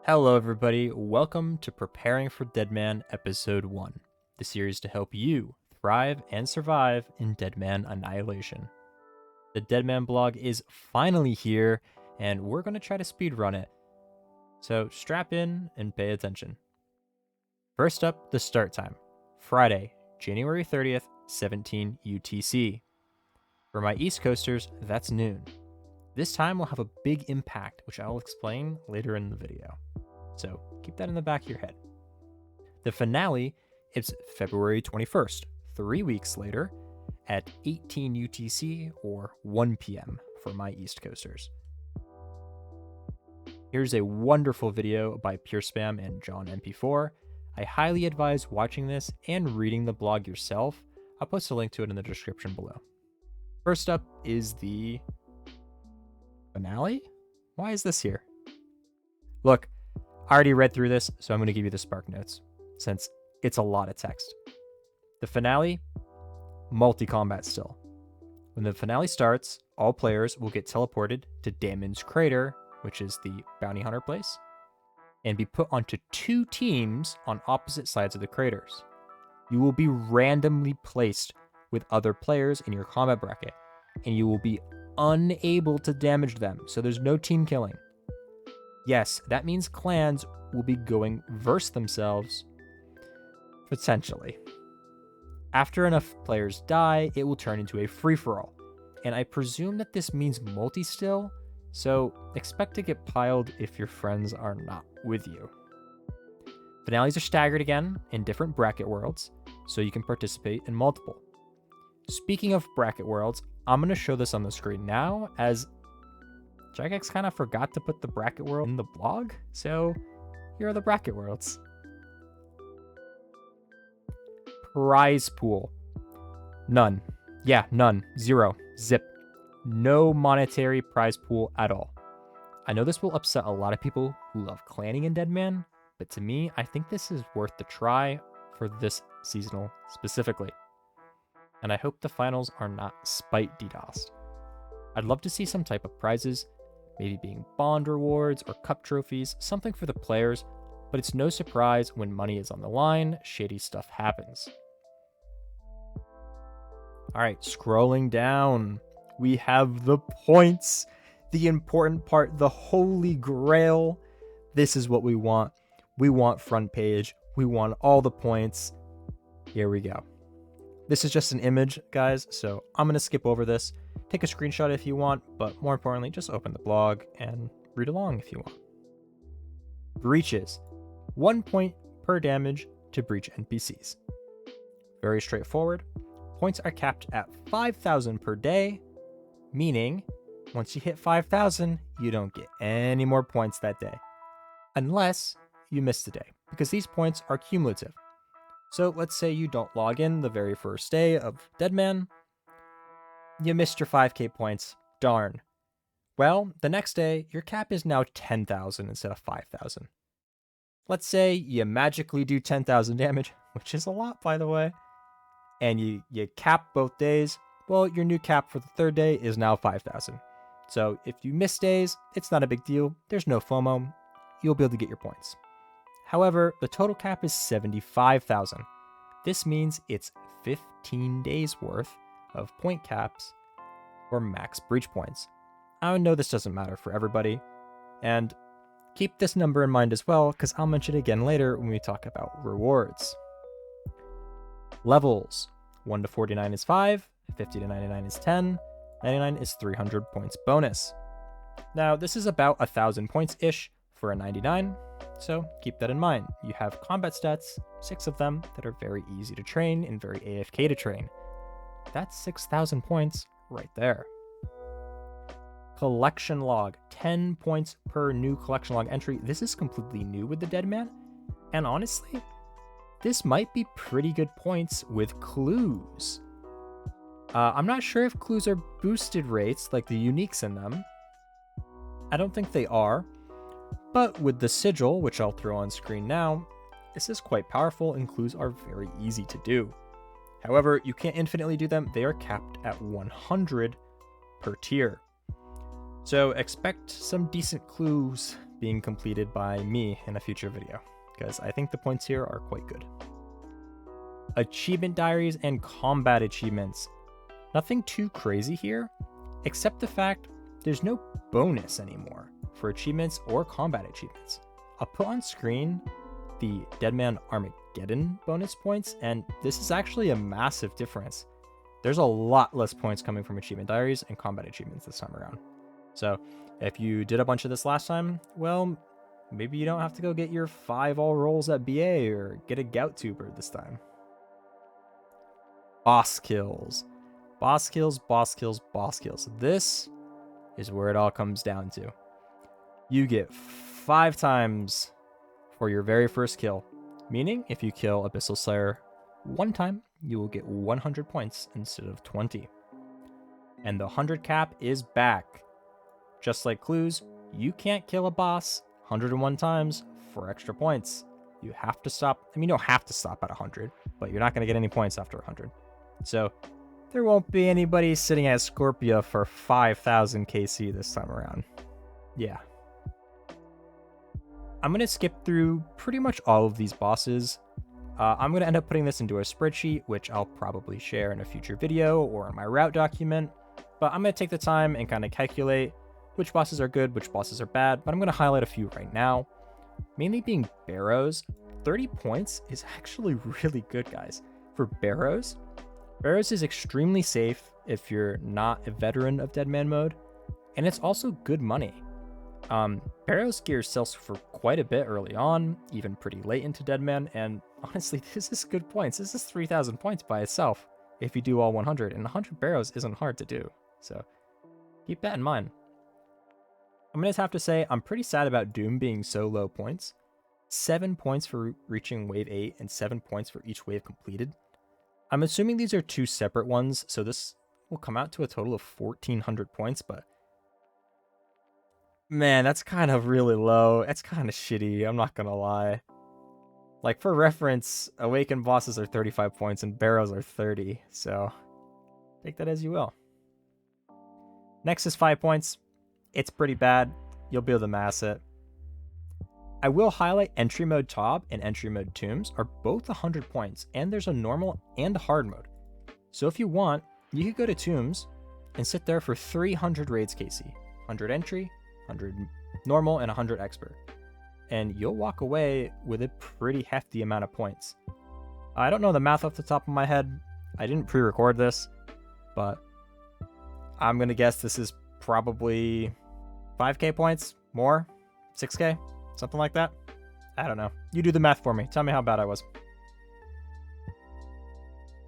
Hello everybody, welcome to Preparing for Deadman Episode 1, the series to help you thrive and survive in Deadman Annihilation. The Deadman blog is finally here, and we're going to try to speedrun it, so strap in and pay attention. First up, the start time, Friday, January 30th, 17 UTC. For my East Coasters, that's noon. This time will have a big impact, which I'll explain later in the video. So keep that in the back of your head. The finale is February 21st, 3 weeks later, at 18 UTC or 1 p.m. for my East Coasters. Here's a wonderful video by Pure Spam and John MP4. I highly advise watching this and reading the blog yourself. I'll post a link to it in the description below. First up is the finale? Why is this here? Look, I already read through this, so I'm going to give you the spark notes, since it's a lot of text. The finale, multi-combat still. When the finale starts, all players will get teleported to Damon's Crater, which is the bounty hunter place, and be put onto 2 teams on opposite sides of the craters. You will be randomly placed with other players in your combat bracket, and you will be unable to damage them, so there's no team killing. Yes, that means clans will be going versus themselves, potentially. After enough players die, it will turn into a free-for-all, and I presume that this means multi still, so expect to get piled if your friends are not with you. Finales are staggered again in different bracket worlds, so you can participate in multiple. Speaking of bracket worlds, I'm going to show this on the screen now, as Jagex kind of forgot to put the bracket world in the blog, so here are the bracket worlds. Prize pool. None. Yeah, none. 0. Zip. No monetary prize pool at all. I know this will upset a lot of people who love clanning in Deadman, but to me, I think this is worth the try for this seasonal specifically. And I hope the finals are not spite DDoSed. I'd love to see some type of prizes, maybe being bond rewards or cup trophies, something for the players, but it's no surprise when money is on the line, shady stuff happens. Alright, scrolling down, we have the points, the important part, the holy grail. This is what we want. We want front page, we want all the points. Here we go. This is just an image, guys, so I'm going to skip over this. Take a screenshot if you want, but more importantly, just open the blog and read along if you want. Breaches. 1 point per damage to breach NPCs. Very straightforward. Points are capped at 5,000 per day, meaning once you hit 5,000, you don't get any more points that day. Unless you missed a day, because these points are cumulative. So let's say you don't log in the very first day of Deadman. You missed your 5k points. Darn. Well, the next day, your cap is now 10,000 instead of 5,000. Let's say you magically do 10,000 damage, which is a lot, by the way, and you cap both days. Well, your new cap for the third day is now 5,000. So if you miss days, it's not a big deal. There's no FOMO. You'll be able to get your points. However, the total cap is 75,000. This means it's 15 days worth of point caps or max breach points. I know this doesn't matter for everybody, and keep this number in mind as well, because I'll mention it again later when we talk about rewards. Levels. 1 to 49 is 5, 50 to 99 is 10, 99 is 300 points bonus. Now, this is about 1,000 points-ish for a 99, so keep that in mind. You have combat stats, 6 of them, that are very easy to train and very AFK to train. That's 6,000 points right there. Collection log, 10 points per new collection log entry. This is completely new with the Deadman, and honestly, this might be pretty good points with clues. I'm not sure if clues are boosted rates like the uniques in them. I don't think they are, but with the sigil, which I'll throw on screen now, this is quite powerful and clues are very easy to do. However, you can't infinitely do them. They are capped at 100 per tier. So expect some decent clues being completed by me in a future video, because I think the points here are quite good. Achievement diaries and combat achievements. Nothing too crazy here, except the fact there's no bonus anymore for achievements or combat achievements. I'll put on screen the Deadman Armageddon bonus points, and this is actually a massive difference. There's a lot less points coming from achievement diaries and combat achievements this time around. So if you did a bunch of this last time, well, maybe you don't have to go get your 5 all rolls at BA or get a gout tuber this time. Boss kills. Boss kills, boss kills, boss kills. This is where it all comes down to. You get 5 times for your very first kill, meaning if you kill Abyssal Slayer 1 time, you will get 100 points instead of 20. And the 100 cap is back. Just like clues, you can't kill a boss 101 times for extra points. You have to stop. I mean, you don't have to stop at 100, but you're not going to get any points after 100. So there won't be anybody sitting at Scorpia for 5,000 KC this time around. Yeah. I'm going to skip through pretty much all of these bosses. I'm going to end up putting this into a spreadsheet, which I'll probably share in a future video or in my route document. But I'm going to take the time and kind of calculate which bosses are good, which bosses are bad. But I'm going to highlight a few right now. Mainly being Barrows. 30 points is actually really good, guys. For Barrows, Barrows is extremely safe if you're not a veteran of Deadman mode. And it's also good money. Barrows gear sells for quite a bit early on, even pretty late into Deadman, and honestly, this is good points. This is 3,000 points by itself if you do all 100, and 100 Barrows isn't hard to do, so keep that in mind. I'm going to have to say, I'm pretty sad about Doom being so low points. 7 points for reaching wave 8 and 7 points for each wave completed. I'm assuming these are 2 separate ones, so this will come out to a total of 1,400 points, but man, that's kind of really low. It's kind of shitty, I'm not gonna lie. Like, for reference, Awakened bosses are 35 points and Barrows are 30, so take that as you will. Next is 5 points. It's pretty bad. You'll be able to mass it. I will highlight Entry Mode Tob and Entry Mode Tombs are both 100 points, and there's a normal and a hard mode. So if you want, you could go to Tombs and sit there for 300 raids KC. 100 entry, 100 normal, and 100 expert. And you'll walk away with a pretty hefty amount of points. I don't know the math off the top of my head. I didn't pre-record this, but I'm going to guess this is probably 5k points, more, 6k, something like that. I don't know. You do the math for me. Tell me how bad I was.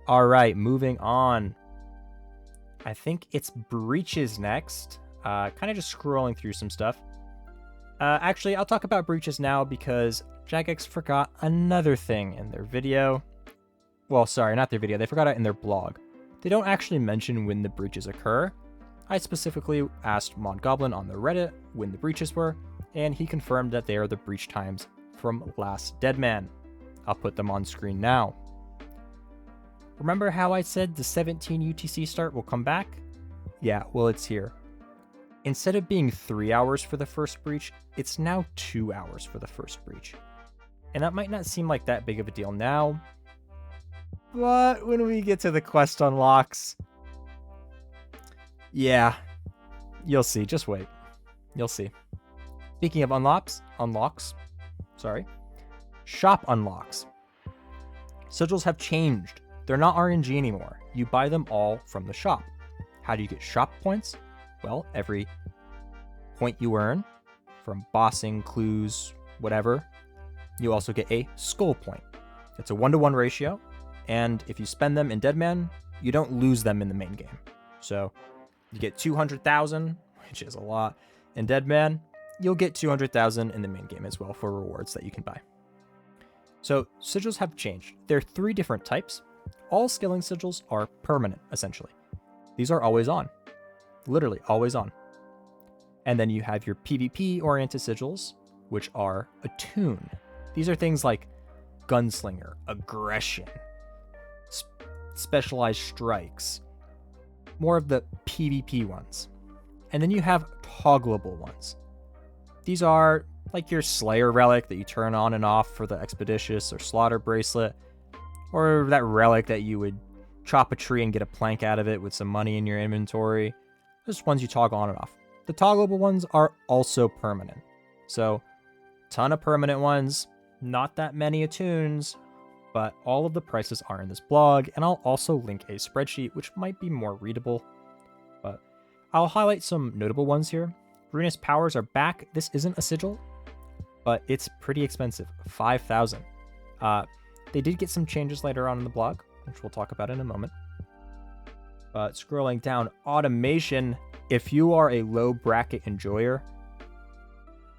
All right, moving on. I think it's Breaches next. Kind of just scrolling through some stuff. Actually, I'll talk about Breaches now because Jagex forgot another thing in their video. Well, sorry, not their video. They forgot it in their blog. They don't actually mention when the breaches occur. I specifically asked Mon Goblin on the Reddit when the breaches were, and he confirmed that they are the breach times from last Deadman. I'll put them on screen now. Remember how I said the 17 UTC start will come back? Yeah, well, it's here. Instead of being 3 hours for the first breach, it's now 2 hours for the first breach. And that might not seem like that big of a deal now, but when we get to the quest unlocks, yeah, you'll see. Just wait. You'll see. Speaking of unlocks, shop unlocks. Sigils have changed. They're not RNG anymore. You buy them all from the shop. How do you get shop points? Well, every point you earn from bossing, clues, whatever, you also get a skull point. It's a 1-to-1 ratio, and if you spend them in Deadman, you don't lose them in the main game. So you get 200,000, which is a lot, in Deadman. You'll get 200,000 in the main game as well for rewards that you can buy. So sigils have changed. There are 3 different types. All skilling sigils are permanent, essentially. These are always on. Literally always on. And then you have your PvP-oriented sigils, which are attune. These are things like Gunslinger, Aggression, Specialized Strikes. More of the PvP ones. And then you have toggleable ones. These are like your Slayer relic that you turn on and off for the Expeditious or Slaughter bracelet, or that relic that you would chop a tree and get a plank out of it with some money in your inventory. Those ones you toggle on and off. The toggleable ones are also permanent. So, ton of permanent ones, not that many attunes, but all of the prices are in this blog, and I'll also link a spreadsheet which might be more readable. But I'll highlight some notable ones here. Ruinous powers are back. This isn't a sigil, but it's pretty expensive, 5,000. They did get some changes later on in the blog, which we'll talk about in a moment. But scrolling down, automation. If you are a low bracket enjoyer,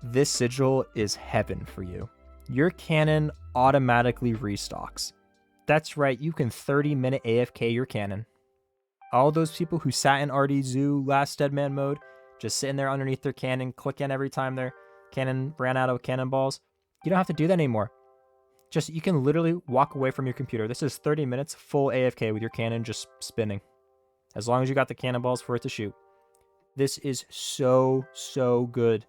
this sigil is heaven for you. Your cannon automatically restocks. That's right, you can 30-minute AFK your cannon. All those people who sat in RD Zoo last Deadman mode, just sitting there underneath their cannon, clicking every time their cannon ran out of cannonballs, you don't have to do that anymore. Just, you can literally walk away from your computer. This is 30 minutes full AFK with your cannon just spinning. As long as you got the cannonballs for it to shoot. This is so, so good.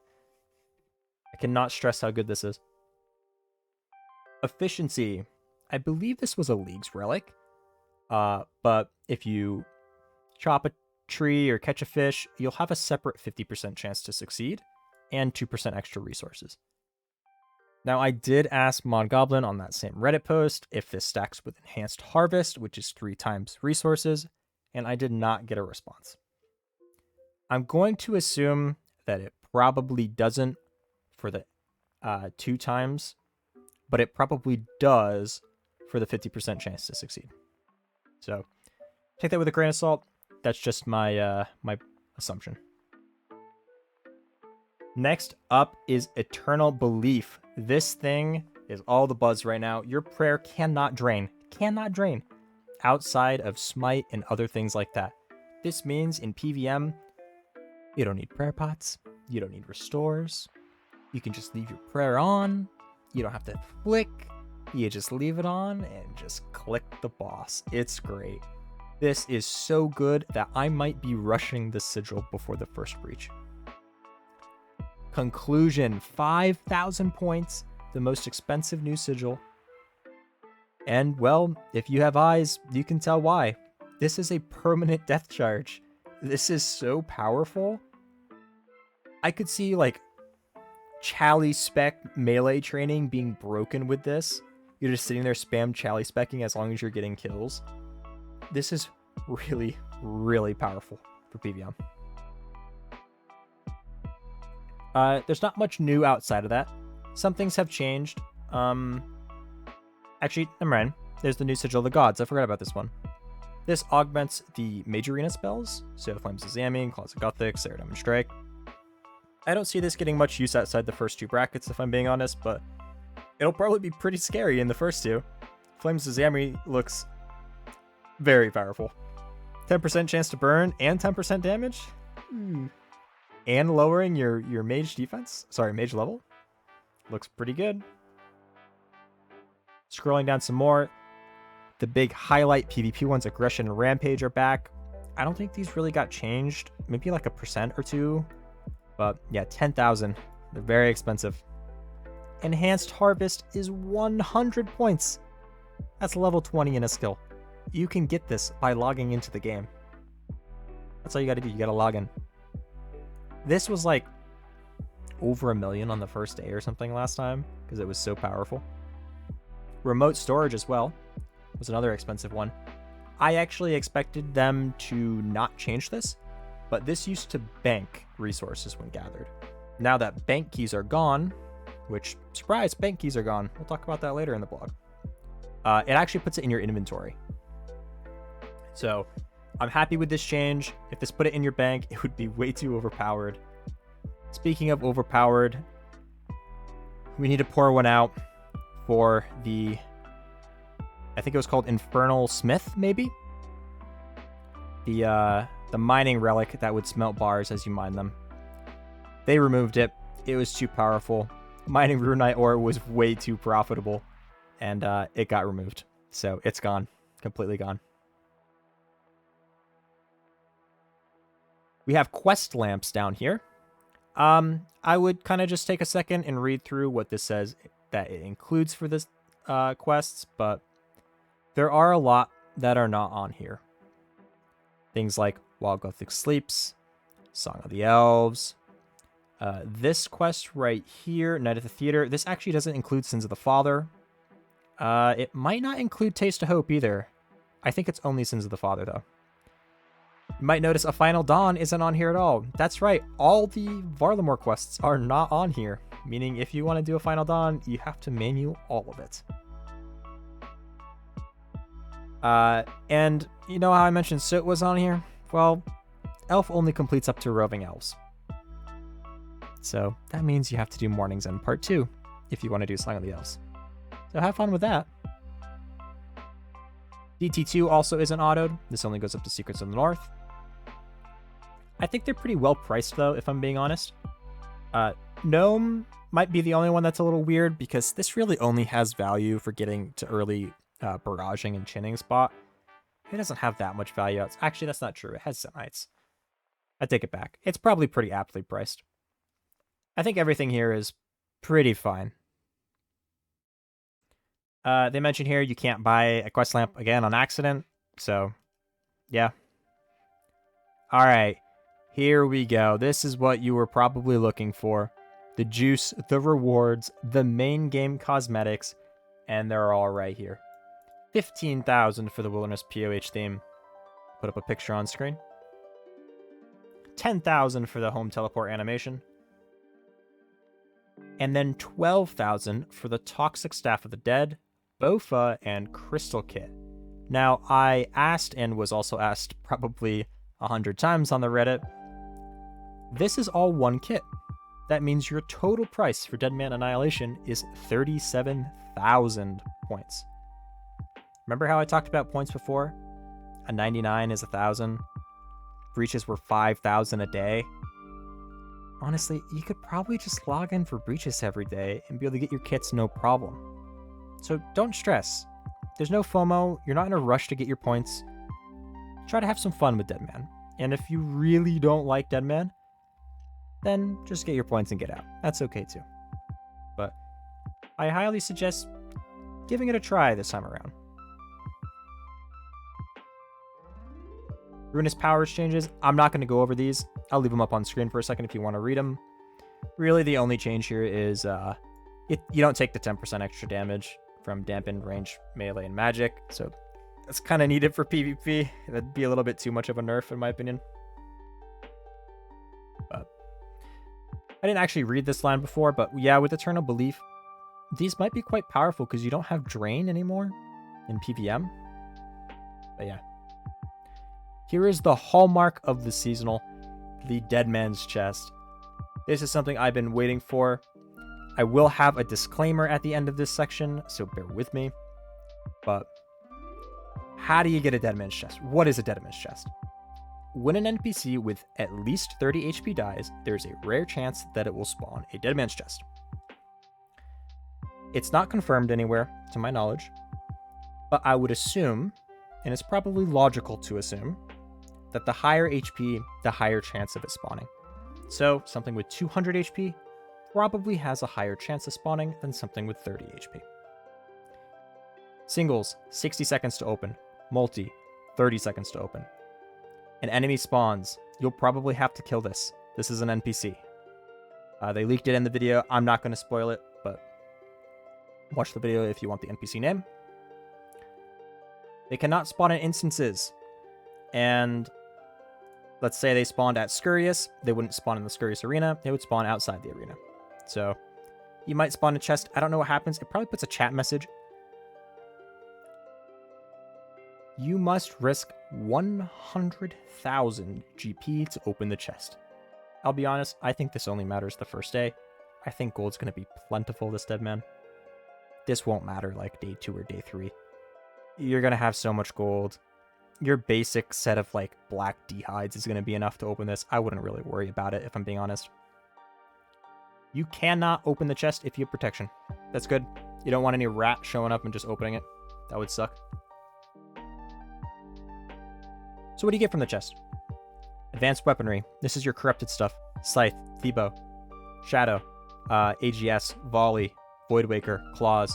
I cannot stress how good this is. Efficiency. I believe this was a League's relic. But if you chop a tree or catch a fish, you'll have a separate 50% chance to succeed and 2% extra resources. Now, I did ask Mod Goblin on that same Reddit post if this stacks with Enhanced Harvest, which is 3 times resources, and I did not get a response. I'm going to assume that it probably doesn't for the 2 times, but it probably does for the 50% chance to succeed. So take that with a grain of salt. That's just my my assumption. Next up is Eternal Belief. This thing is all the buzz right now. Your prayer cannot drain. Cannot drain. Outside of Smite and other things like that. This means in PVM, you don't need prayer pots. You don't need restores. You can just leave your prayer on. You don't have to flick. You just leave it on and just click the boss. It's great. This is so good that I might be rushing the sigil before the first breach. Conclusion, 5,000 points, the most expensive new sigil. And well, if you have eyes, you can tell why. This is a permanent death charge. This is so powerful. I could see like Chally spec melee training being broken with this. You're just sitting there spam Chally specking as long as you're getting kills. This is really, really powerful for PVM. There's not much new outside of that. Some things have changed. Actually, never mind. There's the new Sigil of the Gods. I forgot about this one. This augments the Mage Arena spells. So Flames of Zamin, Claws of Gothic, Sarah Diamond Strike. I don't see this getting much use outside the first 2 brackets, if I'm being honest, but it'll probably be pretty scary in the first 2. Flames of Zamin looks very powerful. 10% chance to burn and 10% damage? And lowering your mage defense, mage level. Looks pretty good. Scrolling down some more. The big highlight PvP ones, Aggression and Rampage, are back. I don't think these really got changed. Maybe like 1% or 2. But yeah, 10,000. They're very expensive. Enhanced Harvest is 100 points. That's level 20 in a skill. You can get this by logging into the game. That's all you gotta do. You gotta log in. This was like over 1 million on the first day or something last time because it was so powerful. Remote storage as well was another expensive one. I actually expected them to not change this, but this used to bank resources when gathered. Now that bank keys are gone, which, surprise, bank keys are gone. We'll talk about that later in the blog. It actually puts it in your inventory. So I'm happy with this change. If this put it in your bank, it would be way too overpowered. Speaking of overpowered, we need to pour one out for the, I think it was called Infernal Smith, maybe? The mining relic that would smelt bars as you mine them. They removed it. It was too powerful. Mining Runite ore was way too profitable, and it got removed. So it's gone. Completely gone. We have quest lamps down here. I would kind of just take a second and read through what this says that it includes for this quests, but there are a lot that are not on here. Things like While Gothic Sleeps, Song of the Elves. This quest right here, Night at the Theater, this actually doesn't include Sins of the Father. It might not include Taste of Hope either. I think it's only Sins of the Father, though. You might notice A Final Dawn isn't on here at all. That's right, all the Varlamore quests are not on here, meaning if you want to do A Final Dawn, you have to menu all of it. And you know how I mentioned Soot was on here? Well, Elf only completes up to Roving Elves. So that means you have to do Morning's End Part 2 if you want to do Song of the Elves. So have fun with that. DT2 also isn't autoed. This only goes up to Secrets of the North. I think they're pretty well priced though, if I'm being honest. Gnome might be the only one that's a little weird because this really only has value for getting to early barraging and chinning spot. It doesn't have that much value. Actually, that's not true. It has Semites. I take it back. It's probably pretty aptly priced. I think everything here is pretty fine. They mention here you can't buy a quest lamp again on accident. So, yeah. All right. Here we go. This is what you were probably looking for. The juice, the rewards, the main game cosmetics, and they're all right here. 15,000 for the Wilderness POH theme. Put up a picture on screen. 10,000 for the home teleport animation. And then 12,000 for the Toxic Staff of the Dead, Bofa, and Crystal Kit. Now, I asked and was also asked probably 100 times on the Reddit, this is all one kit. That means your total price for Deadman Annihilation is 37,000 points. Remember how I talked about points before? A 99 is 1,000. Breaches were 5,000 a day. Honestly, you could probably just log in for breaches every day and be able to get your kits no problem. So don't stress. There's no FOMO. You're not in a rush to get your points. Try to have some fun with Deadman. And if you really don't like Deadman, then just get your points and get out. That's okay too. But I highly suggest giving it a try this time around. Ruinous power exchanges, I'm not going to go over these. I'll leave them up on screen for a second if you want to read them. Really, the only change here is you don't take the 10% extra damage from dampened range, melee, and magic. So that's kind of needed for PvP. That'd be a little bit too much of a nerf, in my opinion. But I didn't actually read this line before, but yeah, with Eternal Belief, these might be quite powerful because you don't have Drain anymore in PVM. But yeah. Here is the hallmark of the seasonal, the Deadman's Chest. This is something I've been waiting for. I will have a disclaimer at the end of this section, so bear with me. But how do you get a Deadman's Chest? What is a Deadman's Chest? When an NPC with at least 30 HP dies, there's a rare chance that it will spawn a Deadman's Chest. It's not confirmed anywhere, to my knowledge, but I would assume, and it's probably logical to assume, that the higher HP, the higher chance of it spawning. So something with 200 HP probably has a higher chance of spawning than something with 30 HP. Singles, 60 seconds to open. Multi, 30 seconds to open. An enemy spawns. You'll probably have to kill this. This is an NPC. They leaked it in the video. I'm not going to spoil it, but watch the video if you want the NPC name. They cannot spawn in instances. And let's say they spawned at Scurious. They wouldn't spawn in the Scurious arena. They would spawn outside the arena. So you might spawn a chest. I don't know what happens. It probably puts a chat message. You must risk 100,000 GP to open the chest. I'll be honest, I think this only matters the first day. I think gold's going to be plentiful this Deadman. This won't matter like day 2 or day 3. You're going to have so much gold. Your basic set of like black D-hides is going to be enough to open this. I wouldn't really worry about it if I'm being honest. You cannot open the chest if you have protection. That's good. You don't want any rat showing up and just opening it. That would suck. So what do you get from the chest? Advanced weaponry. This is your corrupted stuff. Scythe, Thebo, Shadow, AGS, Volley, Voidwaker, Claws.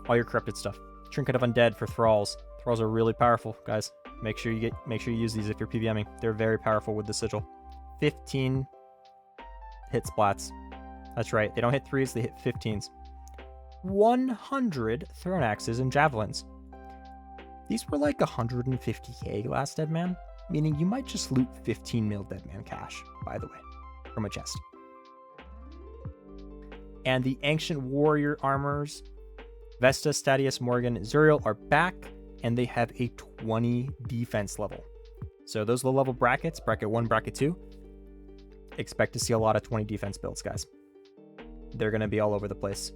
All your corrupted stuff. Trinket of Undead for Thralls. Thralls are really powerful, guys. Make sure you use these if you're PVMing. They're very powerful with the sigil. 15 hit splats. That's right. They don't hit 3s, they hit 15s. 100 thrown axes and javelins. These were like 150k last Deadman, meaning you might just loot 15 mil Deadman cash, by the way, from a chest. And the Ancient Warrior armors, Vesta, Statius, Morgan, Zuriel are back, and they have a 20 defense level. So those low level brackets, bracket 1, bracket 2, expect to see a lot of 20 defense builds, guys. They're going to be all over the place.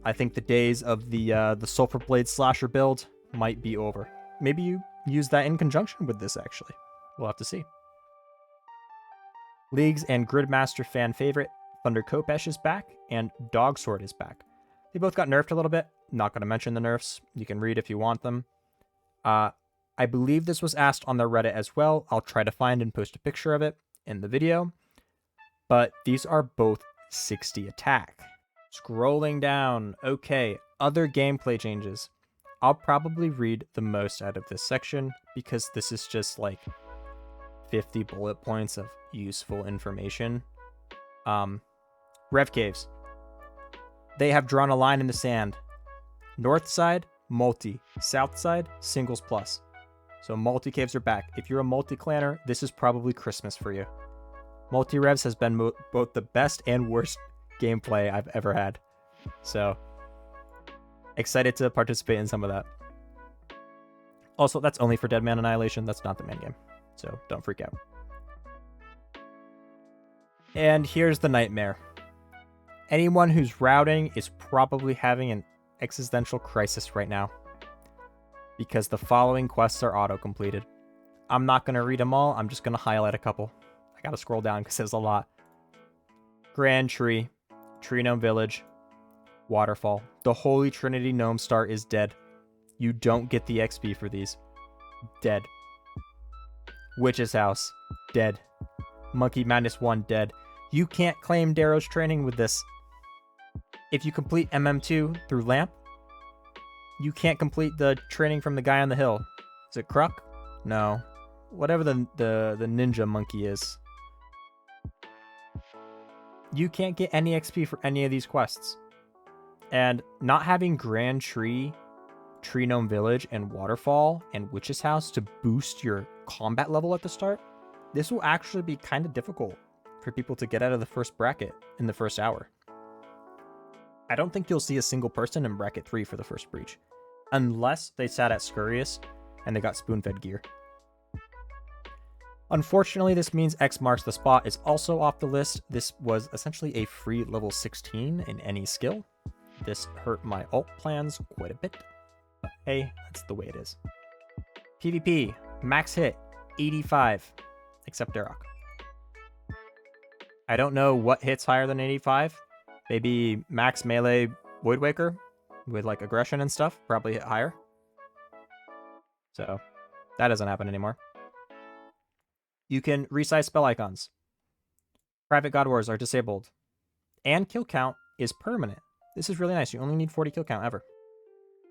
I think the days of the Sulfur Blade Slasher build might be over. Maybe you use that in conjunction with this, actually. We'll have to see. Leagues and Gridmaster fan favorite, Thunder Kopesh is back, and Dog Sword is back. They both got nerfed a little bit. Not going to mention the nerfs. You can read if you want them. I believe this was asked on their Reddit as well. I'll try to find and post a picture of it in the video. But these are both 60 attack. Scrolling down. Okay, other gameplay changes. I'll probably read the most out of this section because this is just like 50 bullet points of useful information. Rev Caves. They have drawn a line in the sand. North side, multi. South side, singles plus. So multi-caves are back. If you're a multi-clanner, this is probably Christmas for you. Multi-revs has been both the best and worst gameplay I've ever had. So, excited to participate in some of that. Also, that's only for Deadman Annihilation. That's not the main game. So, don't freak out. And here's the nightmare. Anyone who's routing is probably having an existential crisis right now, because the following quests are auto-completed. I'm not going to read them all. I'm just going to highlight a couple. I got to scroll down because there's a lot. Grand Tree, Tree Gnome Village, Waterfall. The Holy Trinity Gnome Star is dead. You don't get the XP for these. Dead. Witch's House, dead. Monkey Madness 1, dead. You can't claim Darrow's training with this. If you complete MM2 through Lamp, you can't complete the training from the guy on the hill. Is it Kruk? No. Whatever the ninja monkey is. You can't get any XP for any of these quests. And not having Grand Tree, Tree Gnome Village, and Waterfall, and Witch's House to boost your combat level at the start, this will actually be kind of difficult for people to get out of the first bracket in the first hour. I don't think you'll see a single person in bracket 3 for the first breach, unless they sat at Scurious and they got spoon-fed gear. Unfortunately, this means X marks the spot is also off the list. This was essentially a free level 16 in any skill. This hurt my ult plans quite a bit, but hey, that's the way it is. PvP, max hit, 85, except Darok. I don't know what hits higher than 85. Maybe max melee Voidwaker with like aggression and stuff probably hit higher. So that doesn't happen anymore. You can resize spell icons. Private God Wars are disabled. And kill count is permanent. This is really nice. You only need 40 kill count ever.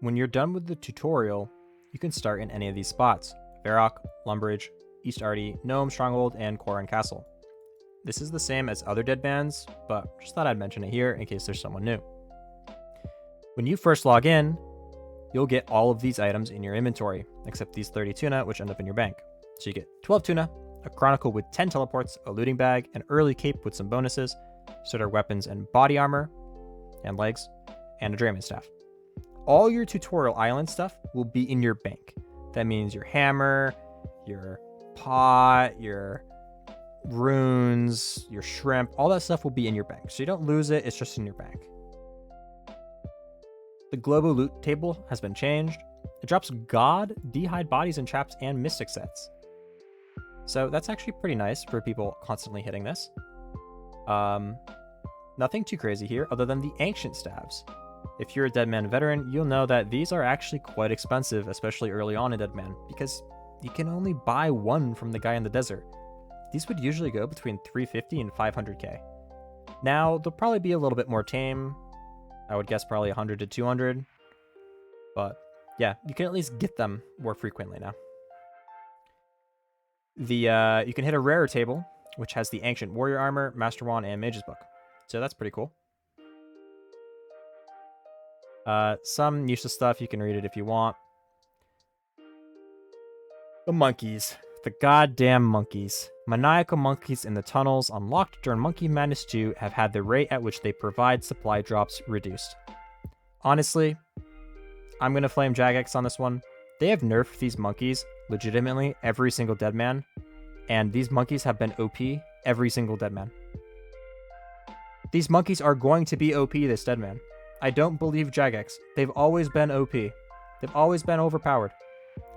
When you're done with the tutorial, you can start in any of these spots. Varrock, Lumbridge, East Arty, Gnome, Stronghold, and Koran Castle. This is the same as other Deadmans, but just thought I'd mention it here in case there's someone new. When you first log in, you'll get all of these items in your inventory, except these 30 tuna, which end up in your bank. So you get 12 tuna, a Chronicle with 10 teleports, a looting bag, an early cape with some bonuses, starter weapons and body armor, and legs, and a Drayman staff. All your tutorial island stuff will be in your bank. That means your hammer, your pot, your runes, your shrimp, all that stuff will be in your bank. So you don't lose it, it's just in your bank. The Globo loot table has been changed. It drops God, D'hide bodies and traps, and mystic sets. So that's actually pretty nice for people constantly hitting this. Nothing too crazy here other than the ancient staves. If you're a Deadman veteran, you'll know that these are actually quite expensive, especially early on in Deadman, because you can only buy one from the guy in the desert. these would usually go between 350 and 500k. Now, they'll probably be a little bit more tame. I would guess probably 100 to 200. But yeah, you can at least get them more frequently now. You can hit a rarer table, which has the Ancient Warrior Armor, Master Wand, and Mage's Book. So that's pretty cool. Some useless stuff, you can read it if you want. The monkeys. The goddamn monkeys. Maniacal monkeys in the tunnels, unlocked during Monkey Madness 2, have had the rate at which they provide supply drops reduced. Honestly, I'm gonna flame Jagex on this one. They have nerfed these monkeys legitimately every single Deadman, and these monkeys have been OP every single Deadman. These monkeys are going to be OP this Deadman. I don't believe Jagex. They've always been OP. They've always been overpowered.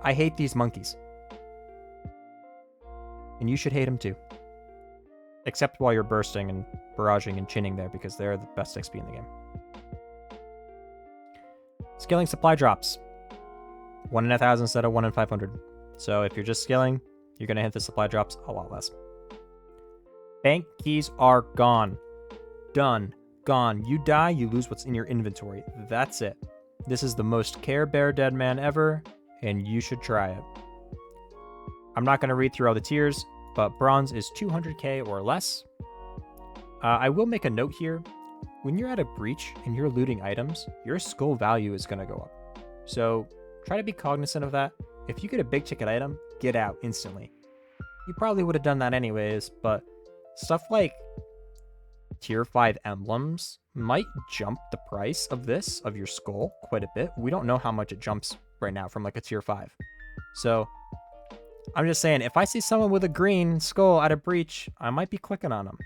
I hate these monkeys. And you should hate them too. Except while you're bursting and barraging and chinning there, because they're the best XP in the game. Scaling supply drops. 1 in 1,000 instead of 1 in 500. So if you're just scaling, you're going to hit the supply drops a lot less. Bank keys are gone. Done. Gone. You die, you lose what's in your inventory. That's it. This is the most Care Bear Deadman ever, and you should try it. I'm not going to read through all the tiers, but bronze is 200k or less. I will make a note here. When you're at a breach and you're looting items, your skull value is going to go up. So try to be cognizant of that. If you get a big ticket item, get out instantly. You probably would have done that anyways, but stuff like tier 5 emblems might jump the price of this, of your skull, quite a bit. We don't know how much it jumps right now from like a tier 5. So I'm just saying, if I see someone with a green skull at a breach, I might be clicking on them.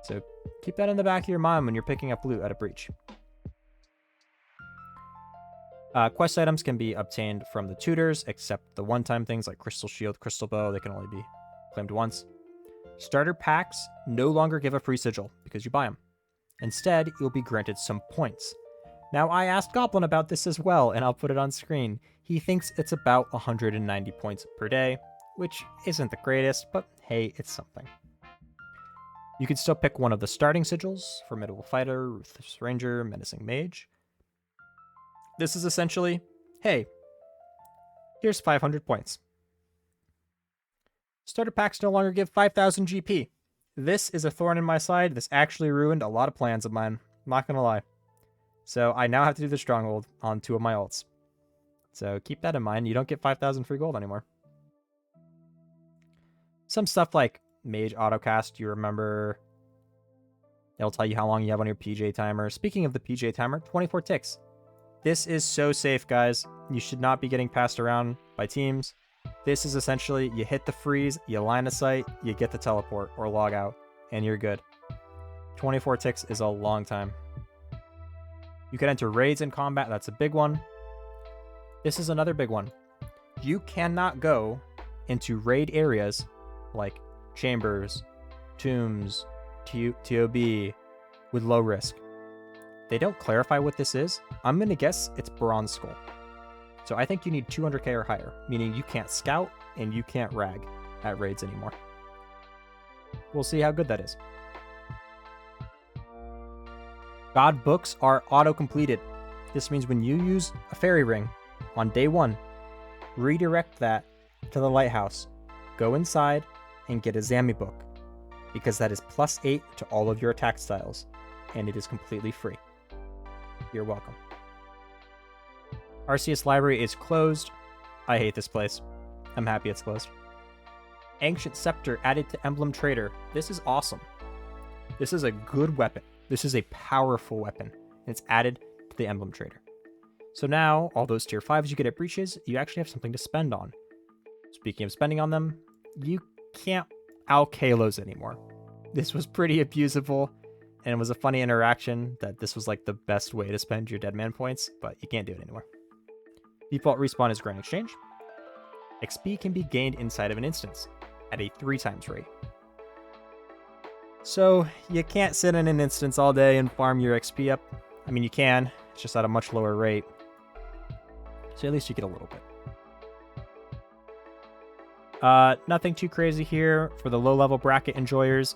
So keep that in the back of your mind when you're picking up loot at a breach. Quest items can be obtained from the tutors, except the one-time things like Crystal Shield, Crystal Bow, they can only be claimed once. Starter packs no longer give a free sigil because you buy them. Instead, you'll be granted some points. Now, I asked Goblin about this as well, and I'll put it on screen. He thinks it's about 190 points per day, which isn't the greatest, but hey, it's something. You can still pick one of the starting sigils: Formidable Fighter, Ruthless Ranger, Menacing Mage. This is essentially, hey, here's 500 points. Starter packs no longer give 5,000 GP. This is a thorn in my side. This actually ruined a lot of plans of mine. I'm not gonna lie. So I now have to do the Stronghold on 2 of my ults. So keep that in mind. You don't get 5,000 free gold anymore. Some stuff like Mage Autocast, you remember. It'll tell you how long you have on your PJ timer. Speaking of the PJ timer, 24 ticks. This is so safe, guys. You should not be getting passed around by teams. This is essentially, you hit the freeze, you line of sight, you get the teleport or log out, and you're good. 24 ticks is a long time. You can enter raids in combat, that's a big one. This is another big one. You cannot go into raid areas like chambers, tombs, TOB with low risk. They don't clarify what this is. I'm going to guess it's Bronze Skull. So I think you need 200k or higher, meaning you can't scout and you can't rag at raids anymore. We'll see how good that is. God books are auto-completed. This means when you use a fairy ring on day 1, redirect that to the lighthouse, go inside, and get a Zami book, because that is +8 to all of your attack styles, and it is completely free. You're welcome. Arceus Library is closed. I hate this place. I'm happy it's closed. Ancient Scepter added to Emblem Trader. This is awesome. This is a good weapon. This is a powerful weapon. And it's added to the Emblem Trader. So now, all those tier 5s you get at breaches, you actually have something to spend on. Speaking of spending on them, you can't Kalos anymore. This was pretty abusable, and it was a funny interaction that this was like the best way to spend your Deadman points, but you can't do it anymore. Default respawn is Grand Exchange. XP can be gained inside of an instance at a 3x rate. So you can't sit in an instance all day and farm your XP up. I mean, you can, it's just at a much lower rate. So at least you get a little bit. Nothing too crazy here for the low-level bracket enjoyers.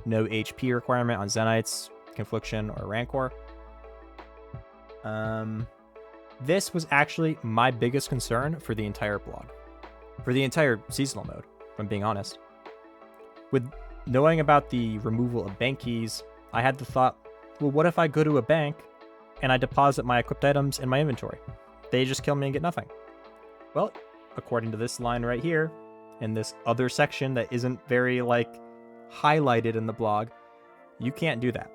No HP requirement on Zenites, Confliction, or Rancor. This was actually my biggest concern for the entire blog. For the entire seasonal mode, if I'm being honest. With knowing about the removal of bank keys, I had the thought, well, what if I go to a bank and I deposit my equipped items in my inventory? They just kill me and get nothing. Well, according to this line right here, in this other section that isn't very, highlighted in the blog, you can't do that.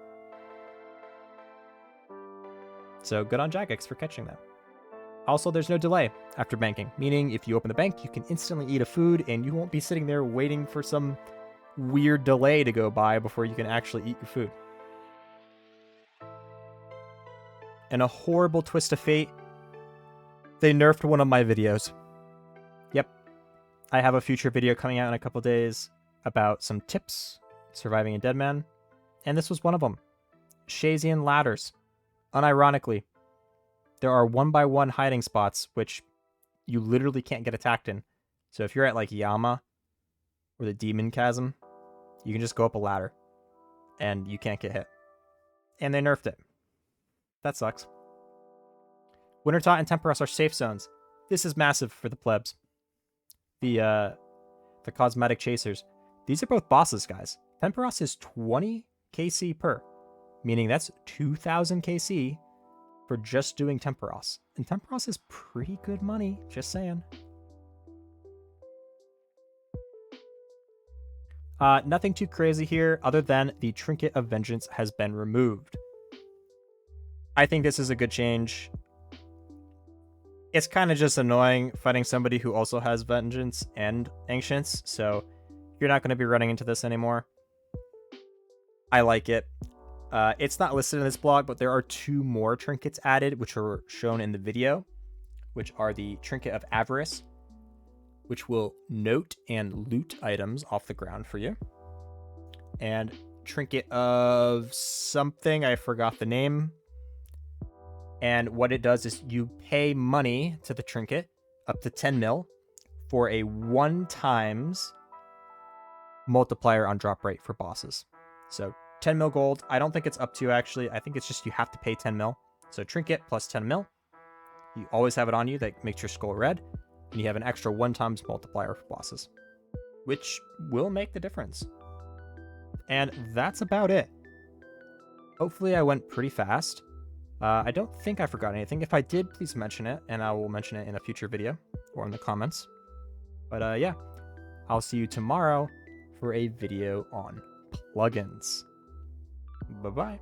So good on Jagex for catching that. Also, there's no delay after banking, meaning if you open the bank, you can instantly eat a food and you won't be sitting there waiting for some weird delay to go by before you can actually eat your food. And a horrible twist of fate, they nerfed one of my videos. Yep. I have a future video coming out in a couple days about some tips surviving a Deadman, and this was one of them. Shazian ladders. Unironically, there are 1x1 hiding spots which you literally can't get attacked in. So if you're at Yama or the Demon Chasm, you can just go up a ladder and you can't get hit. And they nerfed it. That sucks. Wintertot and Temperos are safe zones. This is massive for the plebs. The cosmetic chasers. These are both bosses, guys. Temperos is 20 KC per, meaning that's 2,000 KC for just doing Temperos. And Temperos is pretty good money, just saying. Nothing too crazy here other than the Trinket of Vengeance has been removed. I think this is a good change. It's kind of just annoying fighting somebody who also has Vengeance and Ancients, so you're not going to be running into this anymore. I like it. It's not listed in this blog, but there are 2 more trinkets added, which are shown in the video, which are the Trinket of Avarice, which will note and loot items off the ground for you, and Trinket of something, I forgot the name. And what it does is you pay money to the trinket, up to 10 mil, for a 1x multiplier on drop rate for bosses. So 10 mil gold. I don't think it's up to, actually. I think it's just you have to pay 10 mil. So trinket plus 10 mil. You always have it on you. That makes your skull red. And you have an extra 1x multiplier for bosses, which will make the difference. And that's about it. Hopefully I went pretty fast. I don't think I forgot anything. If I did, please mention it, and I will mention it in a future video or in the comments. But yeah, I'll see you tomorrow for a video on plugins. Bye-bye.